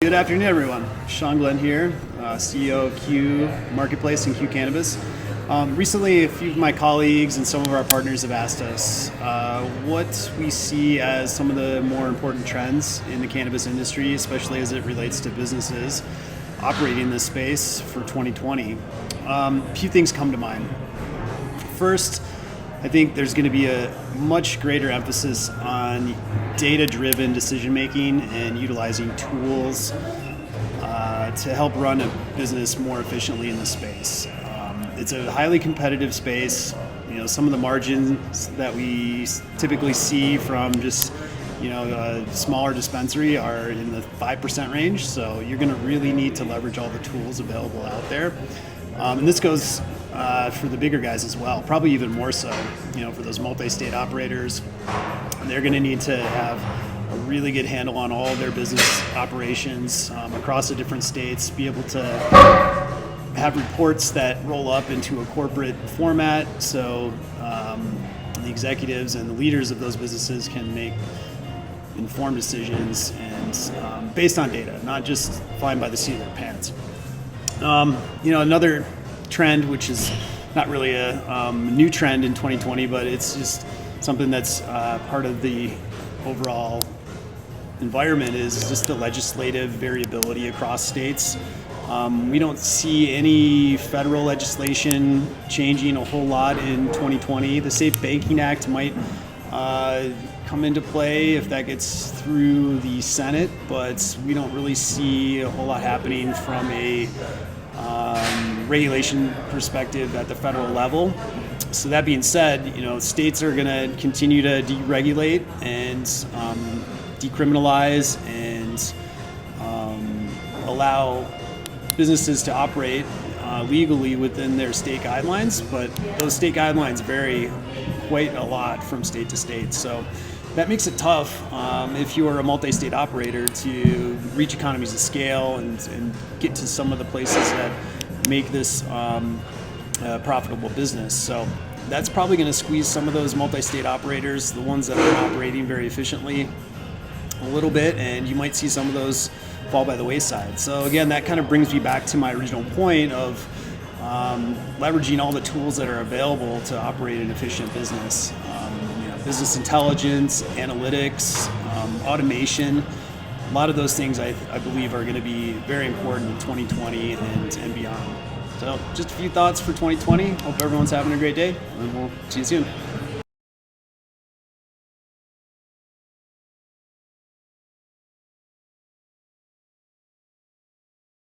Good afternoon, everyone. Sean Glenn here, CEO of Q Marketplace and Q Cannabis. Recently, a few of my colleagues and some of our partners have asked us what we see as some of the more important trends in the cannabis industry, especially as it relates to businesses operating in this space for 2020. A few things come to mind. First, I think there's going to be a much greater emphasis on data-driven decision-making and utilizing tools to help run a business more efficiently in the space. It's a highly competitive space. Some of the margins that we typically see from just a smaller dispensary are in the 5% range. So you're going to really need to leverage all the tools available out there. And this goes for the bigger guys as well, probably even more so, for those multi-state operators. They're going to need to have a really good handle on all of their business operations across the different states, be able to have reports that roll up into a corporate format so the executives and the leaders of those businesses can make informed decisions and based on data, not just flying by the seat of their pants. Another trend, which is not really a new trend in 2020, but it's just something that's part of the overall environment, is just the legislative variability across states. We don't see any federal legislation changing a whole lot in 2020. The Safe Banking Act might come into play if that gets through the Senate, but we don't really see a whole lot happening from a regulation perspective at the federal level. So that being said, states are going to continue to deregulate and decriminalize and allow businesses to operate legally within their state guidelines, but those state guidelines vary quite a lot from state to state. So that makes it tough if you are a multi-state operator to reach economies of scale and get to some of the places that make this a profitable business. So that's probably going to squeeze some of those multi-state operators, the ones that are operating very efficiently, a little bit, and you might see some of those fall by the wayside. So again, that kind of brings me back to my original point of leveraging all the tools that are available to operate an efficient business. Business intelligence, analytics, automation. A lot of those things I believe are going to be very important in 2020 and beyond. So just a few thoughts for 2020. Hope everyone's having a great day, and we'll see you soon.